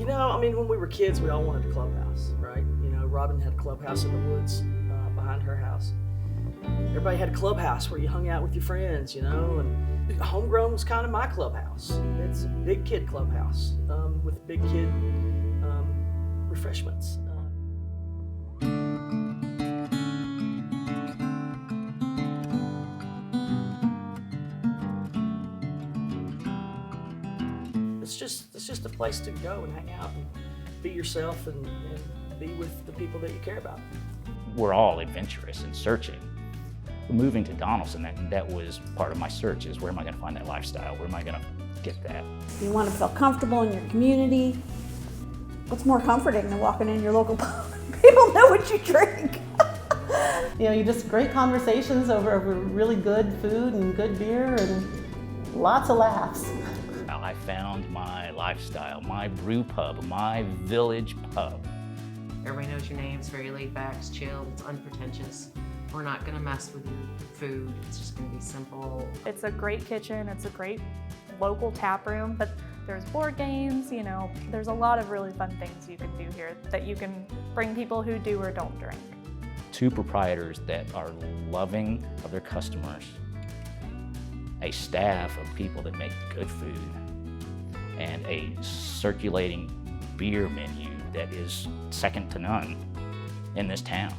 You know, I mean, when we were kids, we all wanted a clubhouse, right? You know, Robin had a clubhouse in the woods behind her house. Everybody had a clubhouse where you hung out with your friends, you know, and Homegrown was kind of my clubhouse. It's a big kid clubhouse with big kid refreshments. It's just a place to go and hang out and be yourself and be with the people that you care about. We're all adventurous and searching. Moving to Donelson, that was part of my search, is where am I going to find that lifestyle? Where am I going to get that? You want to feel comfortable in your community. What's more comforting than walking in your local pub? People know what you drink. You know, you just great conversations over really good food and good beer and lots of laughs. I found my lifestyle, my brew pub, my village pub. Everybody knows your name. It's very laid back, it's chill, it's unpretentious. We're not gonna mess with your food. It's just gonna be simple. It's a great kitchen. It's a great local tap room, but there's board games, you know, there's a lot of really fun things you can do here that you can bring people who do or don't drink. Two proprietors that are loving of their customers, a staff of people that make good food, and a circulating beer menu that is second to none in this town.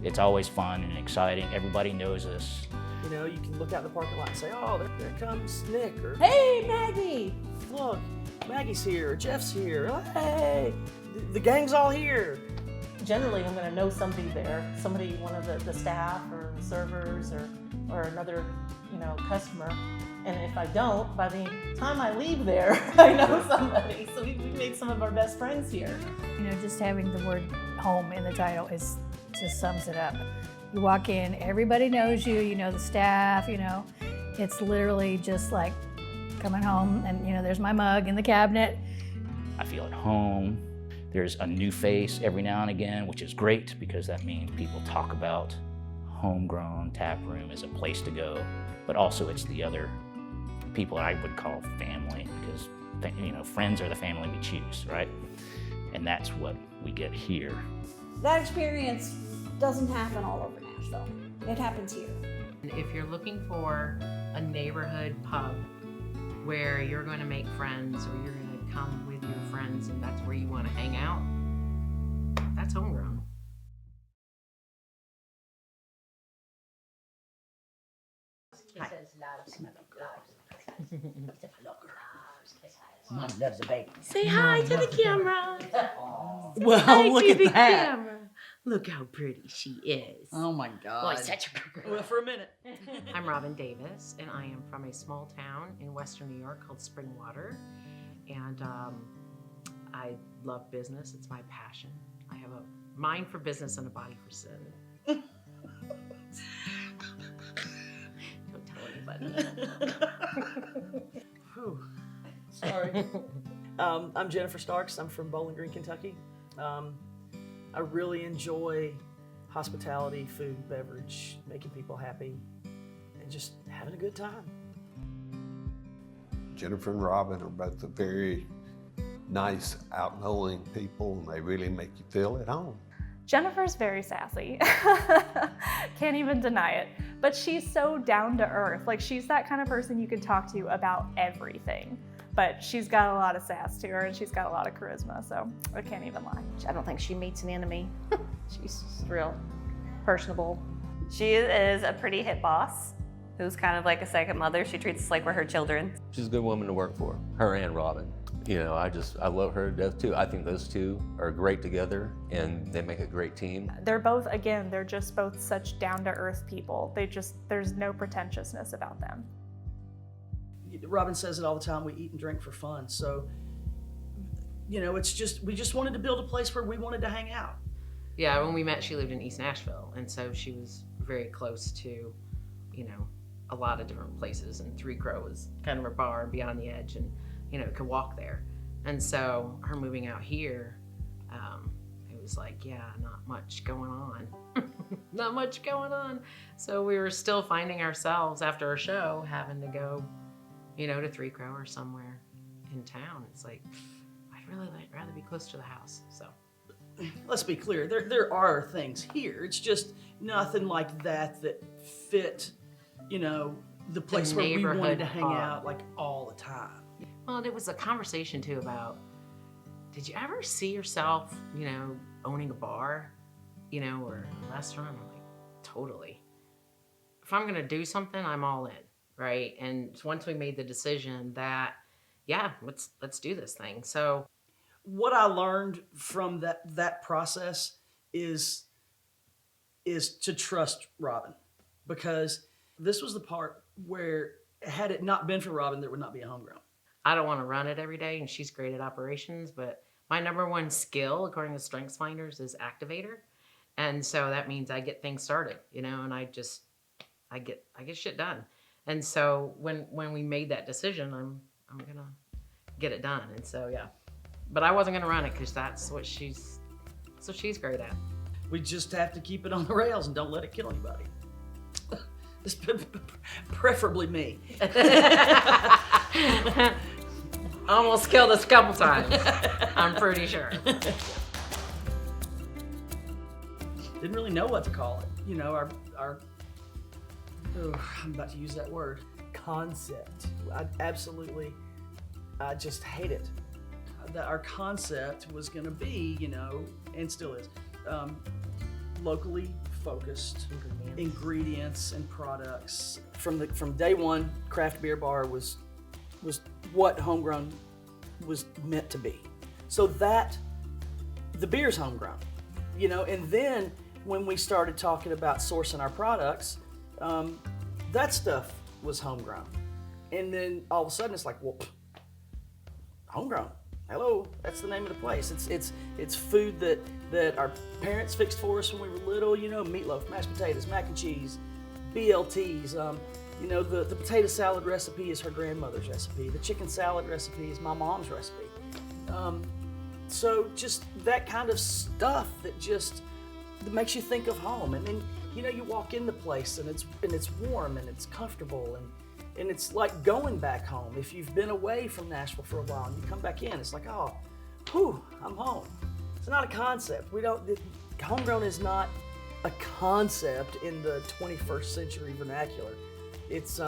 It's always fun and exciting. Everybody knows us. You know, you can look out the parking lot and say, oh, there comes Nick, or Hey, Maggie! look, Maggie's here, or Jeff's here, hey, the gang's all here. Generally, I'm going to know somebody there, one of the staff or the servers or another, you know, customer. And if I don't, by the time I leave there, I know somebody. So we made some of our best friends here. You know, just having the word home in the title just sums it up. You walk in, everybody knows you, you know the staff, you know. It's literally just like coming home and, you know, there's my mug in the cabinet. I feel at home. There's a new face every now and again, which is great because that means people talk about Homegrown Taproom as a place to go, but also it's the other people I would call family, because, you know, friends are the family we choose, right? And that's what we get here. That experience doesn't happen all over Nashville. It happens here. If you're looking for a neighborhood pub where you're going to make friends or you're going to come with your friends and that's where you want to hang out, that's Homegrown. Mom loves the baby. Say hi to the camera. Well, Hi look to at the that. camera. Look how pretty she is. Oh my God. Boy, such a girl. Well, for a minute. I'm Robin Davis, and I am from a small town in western New York called Springwater. And I love business. It's my passion. I have a mind for business and a body for sin. Don't tell anybody. Whew. Sorry. I'm Jennifer Starks. I'm from Bowling Green, Kentucky. I really enjoy hospitality, food, beverage, making people happy, and just having a good time. Jennifer and Robin are both very nice, outgoing people, and they really make you feel at home. Jennifer's very sassy. Can't even deny it. But she's so down to earth. Like, she's that kind of person you can talk to about everything. But she's got a lot of sass to her and she's got a lot of charisma, so I can't even lie. I don't think she meets an enemy. She's real personable. She is a pretty hit boss who's kind of like a second mother. She treats us like we're her children. She's a good woman to work for, her and Robin. You know, I love her to death too. I think those two are great together and they make a great team. They're both, again, they're just both such down-to-earth people. There's no pretentiousness about them. Robin says it all the time, we eat and drink for fun. So, you know, we just wanted to build a place where we wanted to hang out. Yeah, when we met, she lived in East Nashville, and so she was very close to, you know, a lot of different places, and Three Crow was kind of her bar beyond the edge, and, you know, could walk there. And so her moving out here, it was like, yeah, not much going on. Not much going on. So we were still finding ourselves after a show having to go, you know, to Three Crow or somewhere. in town. It's like, I'd really rather be close to the house. So let's be clear, there are things here. It's just nothing like that fit, the place where we wanted to hang out like all the time. Well, there was a conversation too about, did you ever see yourself, owning a bar, or a restaurant? I'm like, totally. If I'm gonna do something, I'm all in, right? And once we made the decision that, yeah, let's do this thing. So what I learned from that process is to trust Robin, because this was the part where had it not been for Robin, there would not be a Homegrown. I don't want to run it every day, and she's great at operations, but my number one skill, according to StrengthsFinders, is activator. And so that means I get things started, and I get shit done. And so when we made that decision, I'm gonna get it done. And so yeah, but I wasn't gonna run it because that's what she's great at. We just have to keep it on the rails and don't let it kill anybody. Preferably me. Almost killed us a couple times, I'm pretty sure. Didn't really know what to call it. Our I'm about to use that word, concept. I just hate it. That our concept was gonna be, and still is, locally focused ingredients and products. From day one, craft beer bar was what Homegrown was meant to be. So that the beer's homegrown, and then when we started talking about sourcing our products, that stuff was homegrown. And then all of a sudden it's like, well, Homegrown. Hello, that's the name of the place. It's food that our parents fixed for us when we were little, meatloaf, mashed potatoes, mac and cheese, BLTs. The potato salad recipe is her grandmother's recipe. The chicken salad recipe is my mom's recipe. So just that kind of stuff that makes you think of home. And then, you walk in the place and it's warm and it's comfortable and it's like going back home. If you've been away from Nashville for a while and you come back in, it's like, oh, whew, I'm home. It's not a concept. Homegrown is not a concept in the 21st century vernacular. It's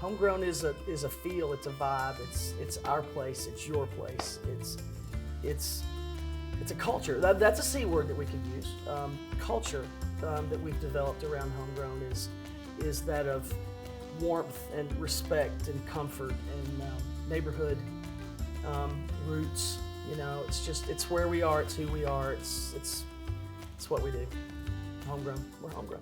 Homegrown is a feel, it's a vibe, it's our place, it's your place, it's a culture. That's a C word that we could use. Culture that we've developed around Homegrown is that of warmth and respect and comfort and neighborhood roots. It's where we are, it's who we are, it's what we do. Homegrown, we're homegrown.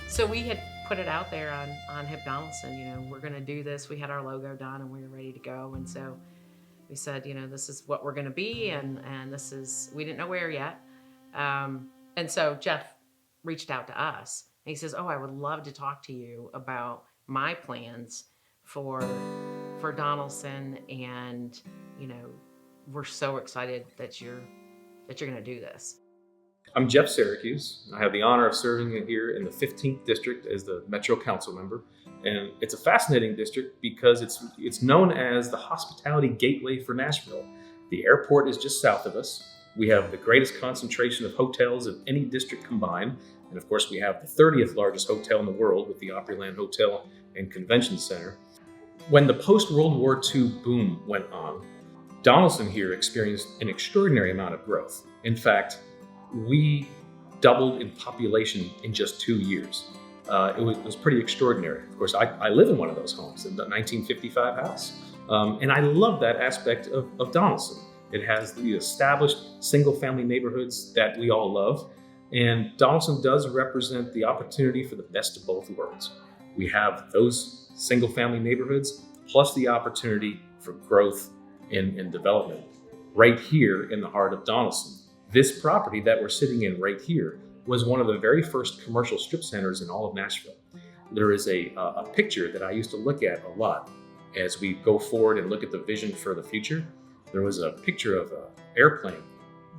So we had put it out there on Hip Donelson, we're gonna do this. We had our logo done and we were ready to go. And so we said, this is what we're gonna be, and we didn't know where yet. And so Jeff reached out to us and he says, oh, I would love to talk to you about my plans for Donelson, and we're so excited that you're gonna do this. I'm Jeff Syracuse. I have the honor of serving here in the 15th District as the Metro Council member. And it's a fascinating district because it's known as the hospitality gateway for Nashville. The airport is just south of us. We have the greatest concentration of hotels of any district combined. And of course, we have the 30th largest hotel in the world with the Opryland Hotel and Convention Center. When the post-World War II boom went on, Donelson here experienced an extraordinary amount of growth. In fact, we doubled in population in just 2 years. It was pretty extraordinary. Of course, I live in one of those homes, in the 1955 house. And I love that aspect of Donelson. It has the established single-family neighborhoods that we all love. And Donelson does represent the opportunity for the best of both worlds. We have those single-family neighborhoods, plus the opportunity for growth and development right here in the heart of Donelson. This property that we're sitting in right here was one of the very first commercial strip centers in all of Nashville. There is a picture that I used to look at a lot as we go forward and look at the vision for the future. There was a picture of an airplane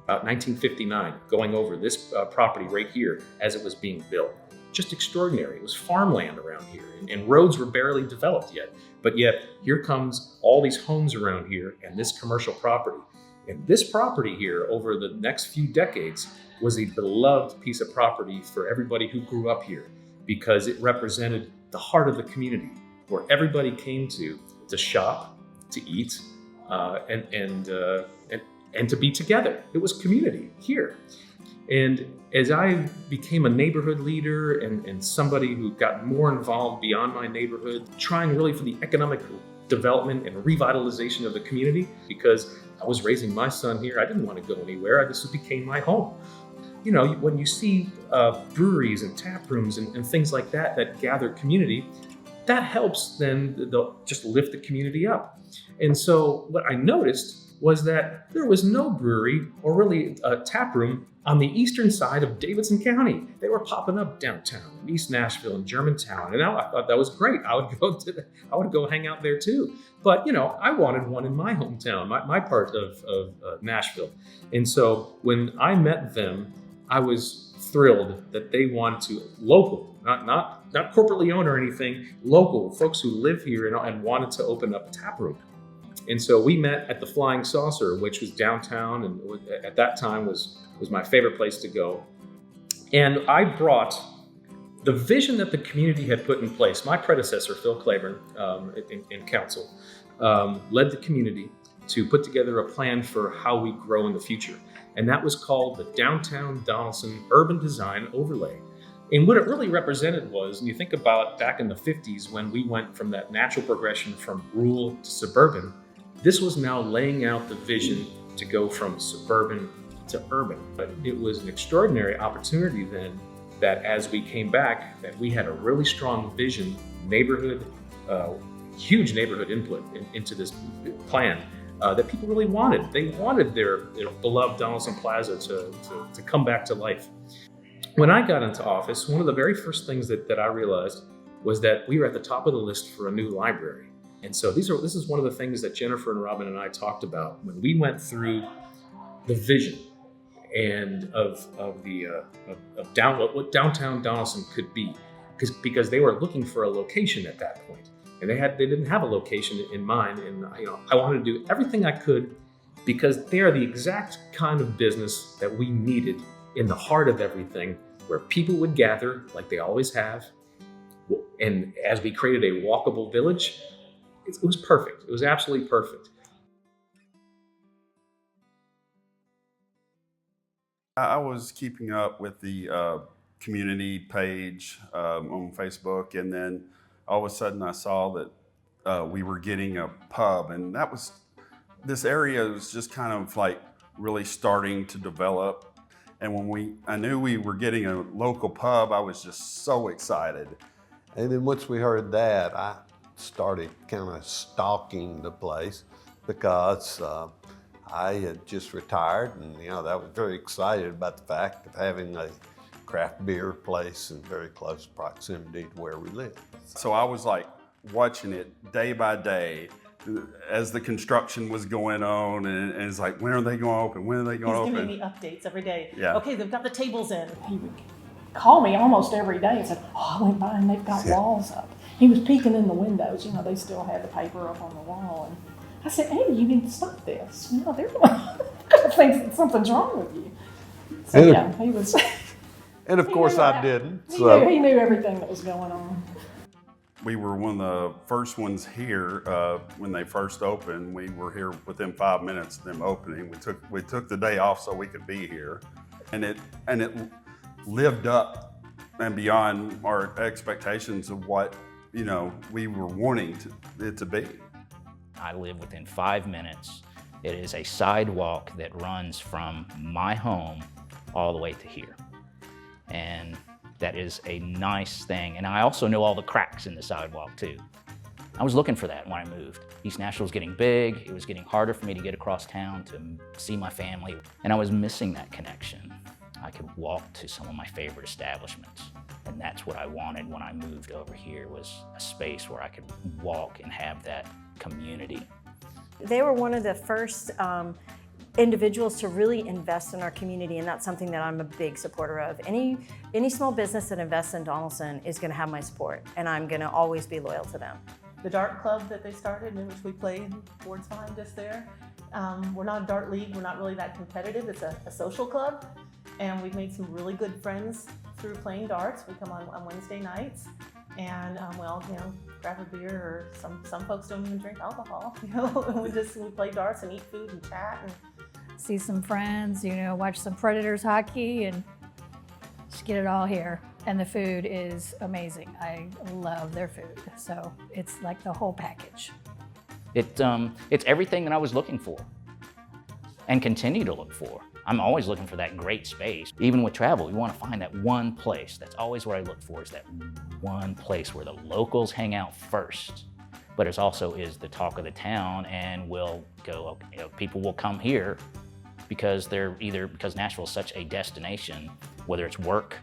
about 1959, going over this property right here as it was being built. Just extraordinary. It was farmland around here, and roads were barely developed yet. But yet, here comes all these homes around here and this commercial property. And this property here, over the next few decades, was a beloved piece of property for everybody who grew up here, because it represented the heart of the community, where everybody came to shop, to eat, and to be together. It was community here. And as I became a neighborhood leader and somebody who got more involved beyond my neighborhood, trying really for the economic development and revitalization of the community, because I was raising my son here, I didn't want to go anywhere. This became my home. You know, when you see breweries and tap rooms and things like that gather community, that helps then just lift the community up. And so what I noticed was that there was no brewery or really a tap room on the eastern side of Davidson County. They were popping up downtown in East Nashville and Germantown, and I thought that was great. I would go hang out there too. But you know, I wanted one in my hometown, my part of Nashville. And so when I met them, I was thrilled that they wanted to local, not corporately owned or anything, local folks who live here and wanted to open up a tap room. And so we met at the Flying Saucer, which was downtown, and at that time was my favorite place to go. And I brought the vision that the community had put in place. My predecessor, Phil Claiborne, in council, led the community to put together a plan for how we grow in the future. And that was called the Downtown Donelson Urban Design Overlay. And what it really represented was, and you think about back in the 50s when we went from that natural progression from rural to suburban, this was now laying out the vision to go from suburban to urban. But it was an extraordinary opportunity then that as we came back, that we had a really strong vision, neighborhood, huge neighborhood input into this plan that people really wanted. They wanted their beloved Donelson Plaza to come back to life. When I got into office, one of the very first things that I realized was that we were at the top of the list for a new library. And so this is one of the things that Jennifer and Robin and I talked about when we went through the vision and of what downtown Donelson could be, because they were looking for a location at that point, and they didn't have a location in mind. And I wanted to do everything I could, because they are the exact kind of business that we needed in the heart of everything, where people would gather like they always have. And as we created a walkable village, it was perfect. It was absolutely perfect. I was keeping up with the community page on Facebook, and then all of a sudden I saw that we were getting a pub, and this area was just kind of like really starting to develop. And when I knew we were getting a local pub, I was just so excited. And then once we heard that, I started kind of stalking the place, because I had just retired, and I was very excited about the fact of having a craft beer place in very close proximity to where we live. So I was like watching it day by day as the construction was going on, and it's like, when are they going to open? When are they going to open? He's giving me updates every day. Yeah. Okay, they've got the tables in. He would call me almost every day and said, I went by and they've got walls up. He was peeking in the windows. They still had the paper up on the wall. And I said, hey, you need to stop this. They're going to think that something's wrong with you. So, he was. And of course I didn't. He knew everything that was going on. We were one of the first ones here when they first opened. We were here within 5 minutes of them opening. We took the day off so we could be here, and it lived up and beyond our expectations of what we were wanting it to be. I live within 5 minutes. It is a sidewalk that runs from my home all the way to here. And that is a nice thing. And I also know all the cracks in the sidewalk too. I was looking for that when I moved. East Nashville was getting big. It was getting harder for me to get across town to see my family. And I was missing that connection. I could walk to some of my favorite establishments. And that's what I wanted when I moved over here, was a space where I could walk and have that community. They were one of the first individuals to really invest in our community, and that's something that I'm a big supporter of. Any small business that invests in Donelson is going to have my support, and I'm going to always be loyal to them. The dart club that they started, in which we played, boards behind us there. We're not a dart league, we're not really that competitive. It's a social club, and we've made some really good friends through playing darts. We come on Wednesday nights, and we all, grab a beer, or some folks don't even drink alcohol. We play darts and eat food and chat and see some friends, watch some Predators hockey, and just get it all here. And the food is amazing. I love their food. So it's like the whole package. It's everything that I was looking for and continue to look for. I'm always looking for that great space. Even with travel, we want to find that one place. That's always what I look for, is that one place where the locals hang out first. But it also is the talk of the town, and we'll go, people will come here because because Nashville is such a destination, whether it's work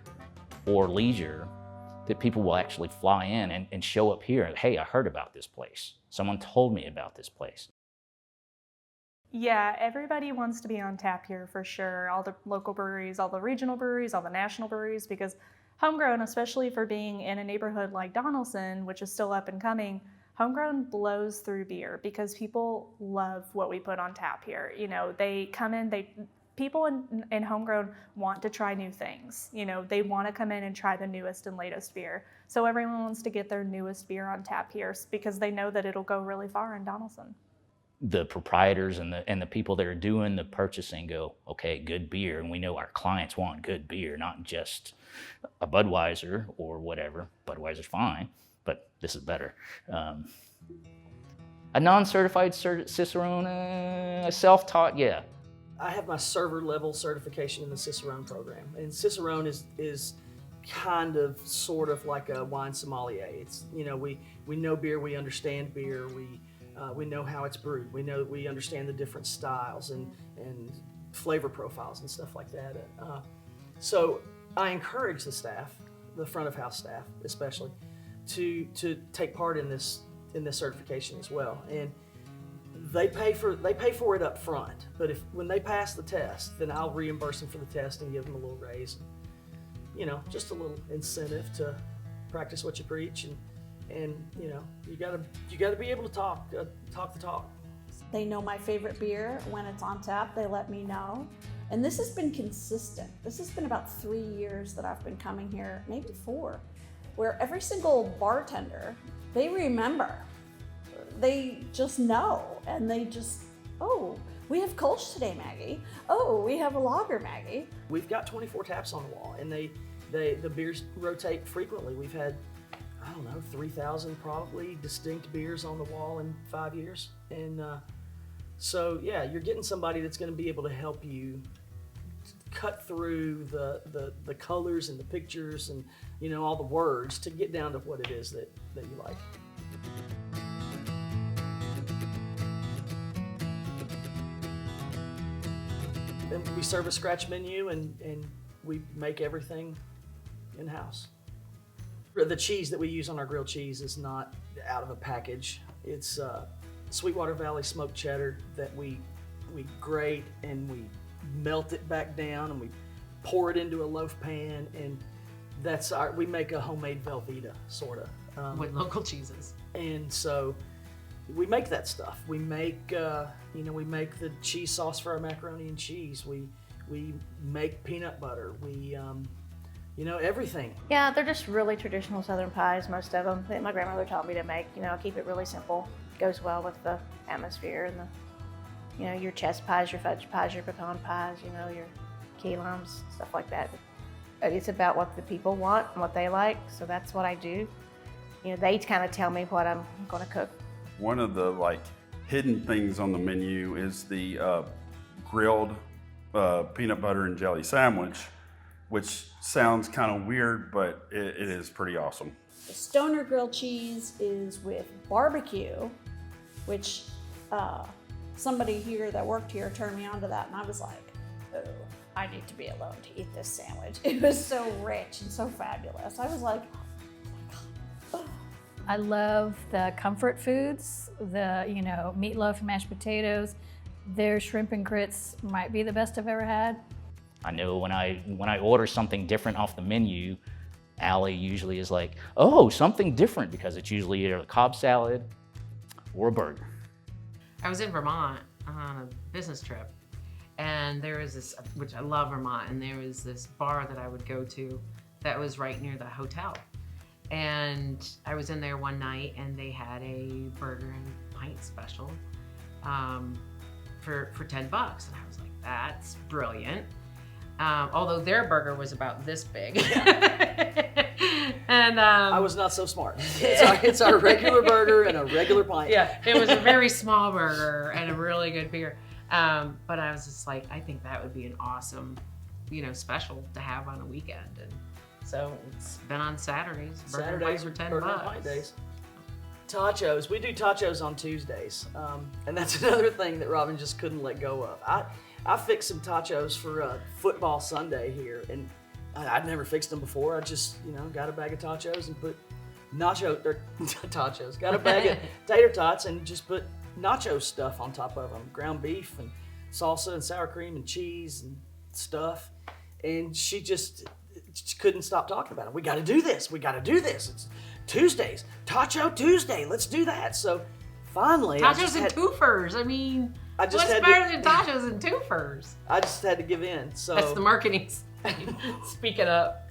or leisure, that people will actually fly in and show up here. Hey, I heard about this place. Someone told me about this place. Yeah, everybody wants to be on tap here for sure. All the local breweries, all the regional breweries, all the national breweries, because Homegrown, especially for being in a neighborhood like Donelson, which is still up and coming, Homegrown blows through beer because people love what we put on tap here. They come in, people in Homegrown want to try new things. They want to come in and try the newest and latest beer. So everyone wants to get their newest beer on tap here because they know that it'll go really far in Donelson. The proprietors and the people that are doing the purchasing go, okay, good beer, and we know our clients want good beer, not just a Budweiser or whatever. Budweiser's fine, but this is better. A non-certified Cicerone, a self-taught, yeah. I have my server level certification in the Cicerone program, and Cicerone is kind of sort of like a wine sommelier. It's we know beer, we understand beer, we know how it's brewed, we understand the different styles and flavor profiles and stuff like that. So I encourage the staff, the front of house staff especially, to take part in this certification as well. And they pay for it up front, but when they pass the test, then I'll reimburse them for the test and give them a little raise. Just a little incentive to practice what you preach, and you gotta be able to talk the talk. They know my favorite beer. When it's on tap, they let me know. And this has been consistent. This has been about 3 years that I've been coming here, maybe 4, where every single bartender, they remember. They just know, and they just, oh, we have Kolsch today, Maggie. Oh, we have a lager, Maggie. We've got 24 taps on the wall, and the beers rotate frequently. We've had, 3,000 probably distinct beers on the wall in 5 years. And so, yeah, you're getting somebody that's going to be able to help you cut through the colors and the pictures and, all the words to get down to what it is that you like. And we serve a scratch menu, and we make everything in-house. The cheese that we use on our grilled cheese is not out of a package. It's Sweetwater Valley smoked cheddar that we grate and we melt it back down and we pour it into a loaf pan, and we make a homemade Velveeta, sort of. With local cheeses. And so we make that stuff. We make we make the cheese sauce for our macaroni and cheese. We make peanut butter. We everything. Yeah, they're just really traditional Southern pies, most of them, that my grandmother taught me to make. Keep it really simple. Goes well with the atmosphere and the, your chess pies, your fudge pies, your pecan pies, your key limes, stuff like that. It's about what the people want and what they like, so that's what I do. They kind of tell me what I'm going to cook. One of the hidden things on the menu is the grilled peanut butter and jelly sandwich, which sounds kind of weird, but it is pretty awesome. The Stoner grilled cheese is with barbecue, which somebody here that worked here turned me on to that, and I was like, oh, I need to be alone to eat this sandwich. It was so rich and so fabulous. I was like, I love the comfort foods, the meatloaf and mashed potatoes. Their shrimp and grits might be the best I've ever had. I know when I order something different off the menu, Allie usually is like, oh, something different, because it's usually either a Cobb salad or a burger. I was in Vermont on a business trip, and there was this, which I love Vermont, and there was this bar that I would go to that was right near the hotel. And I was in there one night, and they had a burger and pint special for $10, and I was like, that's brilliant. Although their burger was about this big. And I was not so smart. It's our regular burger and a regular pint. Yeah, it was a very small burger and a really good beer. But I was just like, I think that would be an awesome, special to have on a weekend. And so it's been on Saturdays. Saturdays for $10. Burger and pint days. Tachos. We do tachos on Tuesdays, and that's another thing that Robin just couldn't let go of. I fixed some tachos for football Sunday here, and I'd never fixed them before. I just, got a bag of tachos and put tachos. Got a bag of tater tots and just put nacho stuff on top of them, ground beef and salsa and sour cream and cheese and stuff. And she just couldn't stop talking about it. We got to do this. We got to do this. It's Tuesdays, Tacho Tuesday. Let's do that. So finally, tachos and twofers. I mean, what's better than tachos and twofers? I just had to give in. So that's the marketing. Speaking up,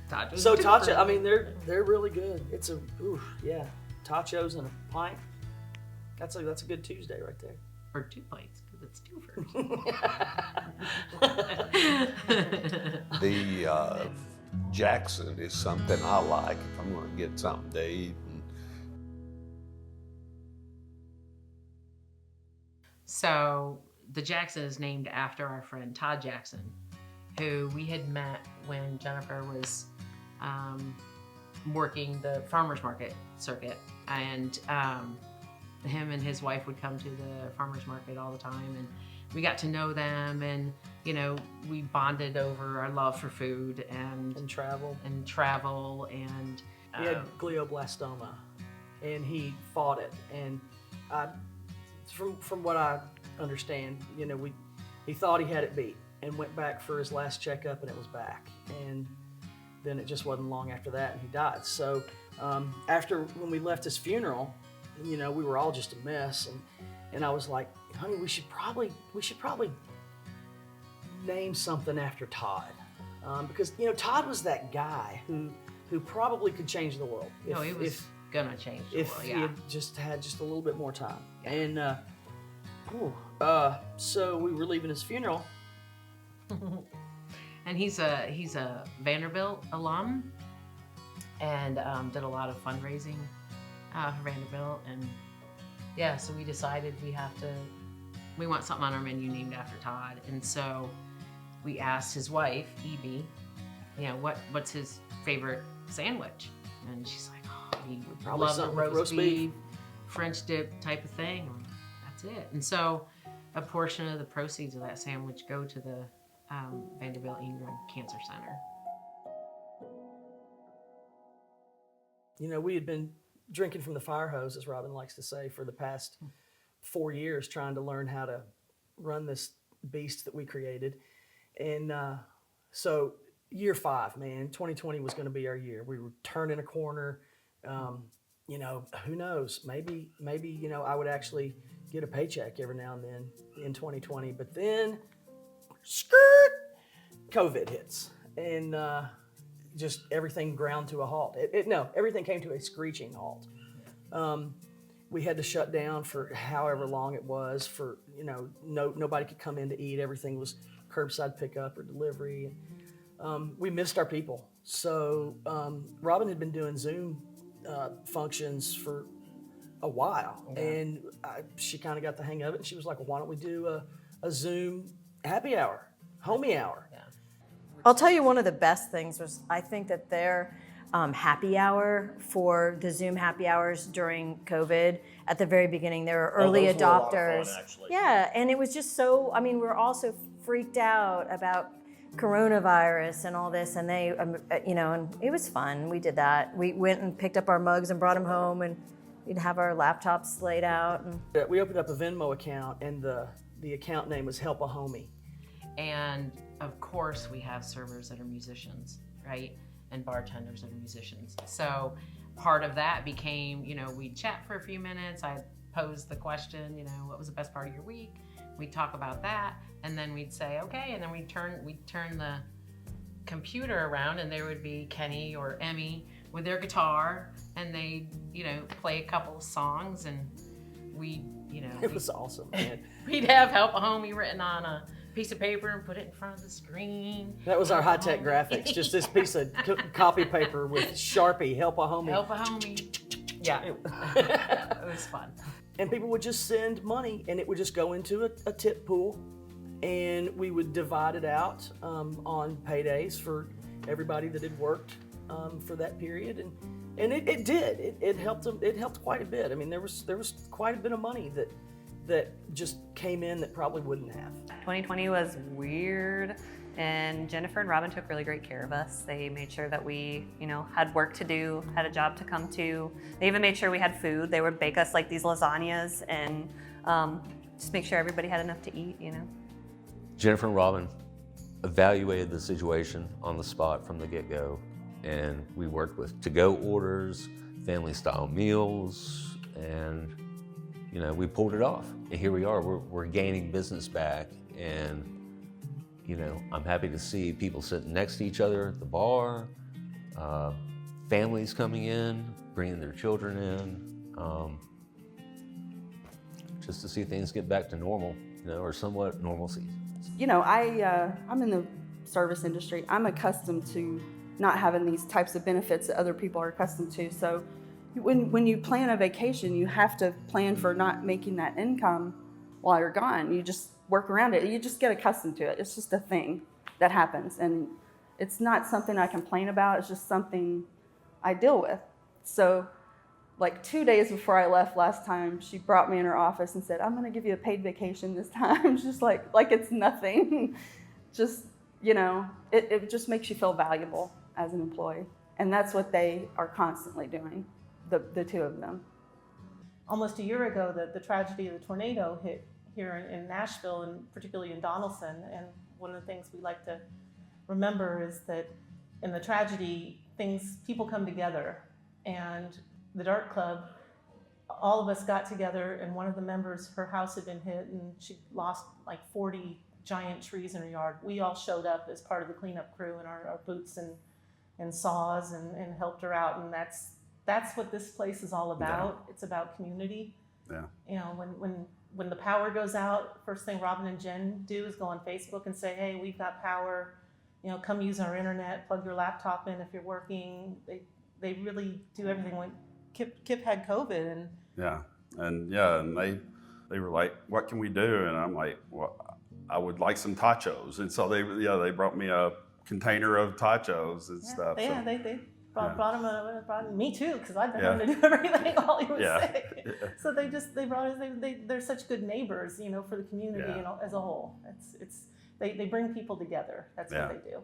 tachos. So tacho, I mean, they're really good. It's tachos and a pint. That's a good Tuesday right there. Or 2 pints, because it's twofers. The Jackson is something I like if I'm going to get something to eat. So the Jackson is named after our friend Todd Jackson, who we had met when Jennifer was working the farmers market circuit, and him and his wife would come to the farmers market all the time, and we got to know them, and we bonded over our love for food and travel and he had glioblastoma, and he fought it, and from what I understand, he thought he had it beat and went back for his last checkup, and it was back, and then it just wasn't long after that, and he died. So when we left his funeral, we were all just a mess, and I was like, honey, we should probably name something after Todd, because Todd was that guy who probably could change the world. He was gonna change the world. If he had just a little bit more time. And so we were leaving his funeral, and he's a Vanderbilt alum, and did a lot of fundraising for Vanderbilt, and so we decided we want something on our menu named after Todd, and so we asked his wife, Evie, what's his favorite sandwich, and she's like, oh, he would love the roast beef, French dip type of thing. That's it. And so a portion of the proceeds of that sandwich go to the Vanderbilt Ingram Cancer Center. We had been drinking from the fire hose, as Robin likes to say, for the past 4 years, trying to learn how to run this beast that we created. And so year 5, man, 2020 was going to be our year. We were turning a corner. Who knows? Maybe I would actually get a paycheck every now and then in 2020. But then, COVID hits, and just everything ground to a halt. Everything came to a screeching halt. We had to shut down for however long it was. For nobody could come in to eat. Everything was curbside pickup or delivery. We missed our people. So Robin had been doing Zoom functions for a while, and she kind of got the hang of it. And she was like, "Well, why don't we do a Zoom happy hour, homie hour?" I'll tell you, one of the best things was, I think that their happy hour for the Zoom happy hours during COVID, at the very beginning, they were early those were a lot of adopters. fun, actually. Yeah, and it was just so, we were all so freaked out about coronavirus and all this, and they, and it was fun. We did that. We went and picked up our mugs and brought them home, and we'd have our laptops laid out. And we opened up a Venmo account, and the the account name was Help a Homie. And of course, we have servers that are musicians, right? And bartenders that are musicians. So part of that became, you know, we'd chat for a few minutes. I'd pose the question, you know, what was the best part of your week? We'd talk about that, and then we'd say, okay, and then we'd turn the computer around, and there would be Kenny or Emmy with their guitar, and they'd, you know, play a couple of songs, and it was awesome, man. We'd have Help a Homie written on a piece of paper and put it in front of the screen. That was our high-tech graphics, just this piece of copy paper with Sharpie, Help a Homie. Help a Homie. Yeah, it was fun. And people would just send money, and it would just go into a tip pool, and we would divide it out on paydays for everybody that had worked for that period, and it did. It helped them. It helped quite a bit. I mean, there was quite a bit of money that just came in that probably wouldn't have. 2020 was weird, and Jennifer and Robin took really great care of us. They made sure that we, you know, had work to do, had a job to come to. They even made sure we had food. They would bake us like these lasagnas and just make sure everybody had enough to eat, you know. Jennifer and Robin evaluated the situation on the spot from the get-go, and we worked with to-go orders, family-style meals, and you know, we pulled it off. And here we are, we're gaining business back, and you know, I'm happy to see people sitting next to each other at the bar, families coming in, bringing their children in, just to see things get back to normal, you know, or somewhat normalcy. You know, I'm in the service industry. I'm accustomed to not having these types of benefits that other people are accustomed to. So when you plan a vacation, you have to plan for not making that income while you're gone. You just work around it. You just get accustomed to it. It's just a thing that happens. And it's not something I complain about. It's just something I deal with. So like 2 days before I left last time, she brought me in her office and said, I'm going to give you a paid vacation this time. Just like it's nothing. Just, you know, it just makes you feel valuable as an employee. And that's what they are constantly doing, the two of them. Almost a year ago, the tragedy of the tornado hit here in Nashville, and particularly in Donelson. And one of the things we like to remember is that in the tragedy, people come together. And the Dart Club, all of us got together, and one of the members, her house had been hit, and she lost like 40 giant trees in her yard. We all showed up as part of the cleanup crew in our boots and saws and helped her out. And that's what this place is all about. Yeah. It's about community. Yeah. You know, when the power goes out, first thing Robin and Jen do is go on Facebook and say, hey, we've got power. You know, come use our internet, plug your laptop in if you're working. They really do everything. When Kip had COVID, and they were like, what can we do? And I'm like, well, I would like some tachos. And so they brought me a container of tachos and stuff. Yeah, so, they brought me too, because I've been having to do everything while he was sick. Yeah. So they brought us. They're such good neighbors, you know, for the community, you know, as a whole. They bring people together. That's what they do.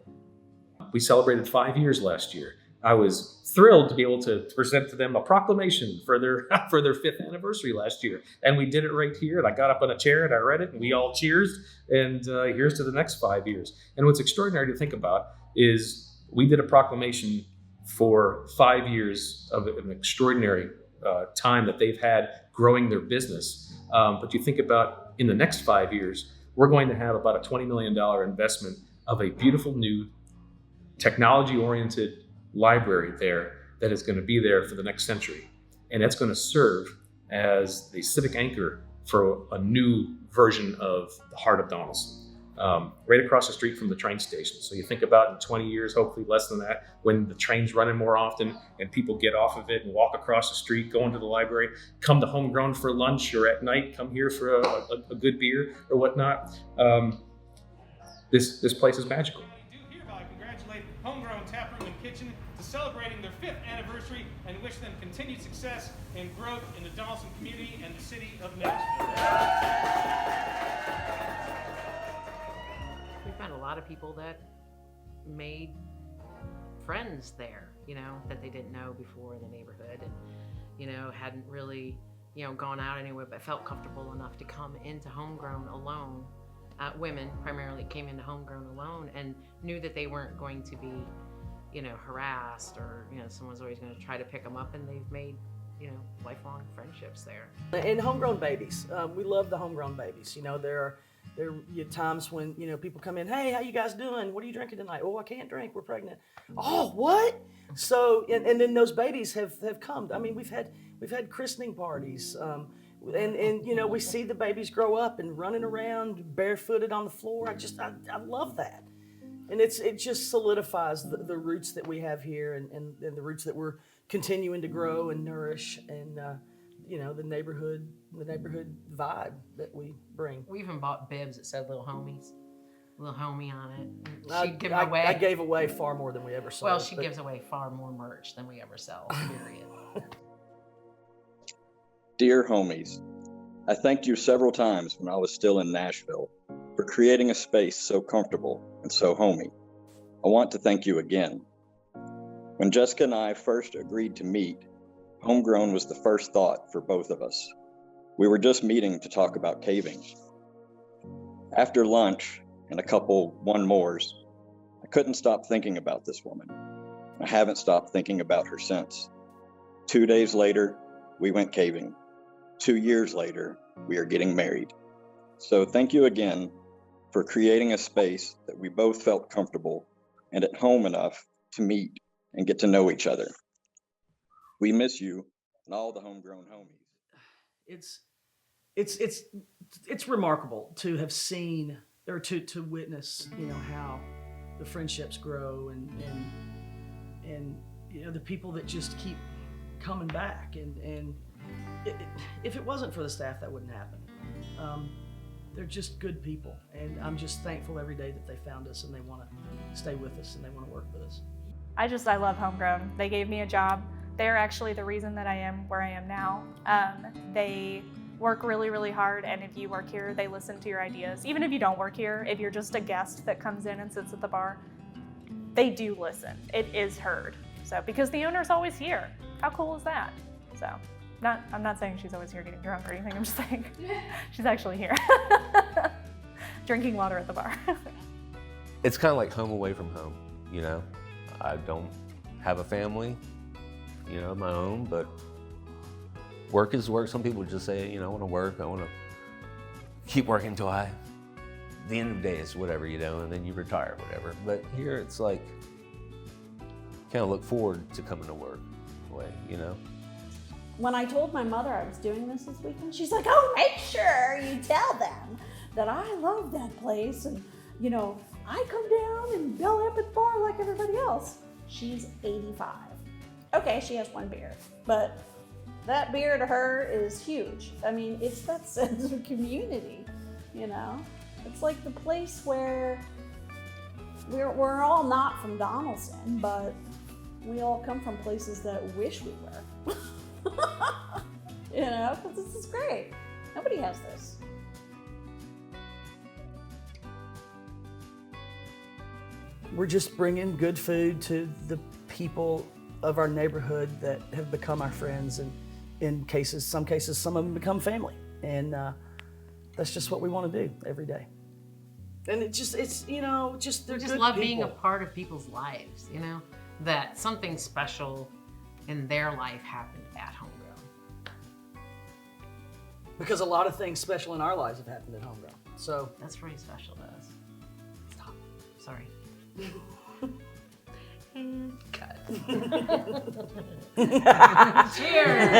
We celebrated 5 years last year. I was thrilled to be able to present to them a proclamation for their 5th anniversary last year. And we did it right here. And I got up on a chair and I read it, and we all cheers. And here's to the next 5 years. And what's extraordinary to think about is we did a proclamation for 5 years of an extraordinary time that they've had growing their business. But you think about in the next 5 years, we're going to have about a $20 million investment of a beautiful new technology-oriented library there that is going to be there for the next century. And that's going to serve as the civic anchor for a new version of the heart of Donelson, right across the street from the train station. So you think about in 20 years, hopefully less than that, when the train's running more often and people get off of it and walk across the street, go into the library, come to Homegrown for lunch, or at night, come here for a good beer or whatnot. This place is magical. Homegrown Taproom Kitchen to celebrating their 5th anniversary and wish them continued success and growth in the Donelson community and the city of Nashville. We've met a lot of people that made friends there, you know, that they didn't know before in the neighborhood, and, you know, hadn't really gone out anywhere, but felt comfortable enough to come into Homegrown alone. Women primarily came into Homegrown alone and knew that they weren't going to be, harassed or, someone's always going to try to pick them up, and they've made, lifelong friendships there. And homegrown babies, we love the homegrown babies. There are times when, people come in, hey, how you guys doing? What are you drinking tonight? Oh, I can't drink, we're pregnant. Oh, what? So, and then those babies have come. I mean, we've had christening parties, and we see the babies grow up and running around barefooted on the floor. I love that. And it just solidifies the roots that we have here and the roots that we're continuing to grow and nourish, and the neighborhood vibe that we bring. We even bought bibs that said "Little Homies," "Little Homie" on it. I gave away far more than we ever sold. Well, she gives away far more merch than we ever sell. Period. Dear homies, I thanked you several times when I was still in Nashville for creating a space so comfortable and so homey. I want to thank you again. When Jessica and I first agreed to meet, Homegrown was the first thought for both of us. We were just meeting to talk about caving. After lunch and a couple one-mores, I couldn't stop thinking about this woman. I haven't stopped thinking about her since. 2 days later, we went caving. 2 years later, we are getting married. So thank you again for creating a space that we both felt comfortable and at home enough to meet and get to know each other. We miss you and all the homegrown homies. It's remarkable to have seen or to witness, how the friendships grow and the people that just keep coming back, and if it wasn't for the staff, that wouldn't happen. They're just good people, and I'm just thankful every day that they found us and they want to stay with us and they want to work with us. I love Homegrown. They gave me a job. They're actually the reason that I am where I am now. They work really, really hard, and if you work here, they listen to your ideas. Even if you don't work here, if you're just a guest that comes in and sits at the bar, they do listen. It is heard. So, because the owner's always here. How cool is that? So, I'm not saying she's always here getting drunk or anything. I'm just saying she's actually here, drinking water at the bar. It's kind of like home away from home, I don't have a family, of my own, but work is work. Some people just say, I want to work, I want to keep working until the end of the day is whatever, and then you retire, whatever. But here it's like, kind of look forward to coming to work, When I told my mother I was doing this weekend, she's like, oh, make sure you tell them that I love that place, and I come down and bell up at the bar like everybody else. She's 85. Okay, she has one beer, but that beer to her is huge. I mean, it's that sense of community, It's like the place where we're all not from Donelson, but we all come from places that wish we were. Because this is great. Nobody has this. We're just bringing good food to the people of our neighborhood that have become our friends, and some cases, some of them become family. And that's just what we want to do every day. And they're We just good love people. being a part of people's lives, that something special in their life happened at Homegrown. Because a lot of things special in our lives have happened at Homegrown. So that's pretty special to us. Stop. Sorry. And cut. Cheers.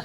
Cheers.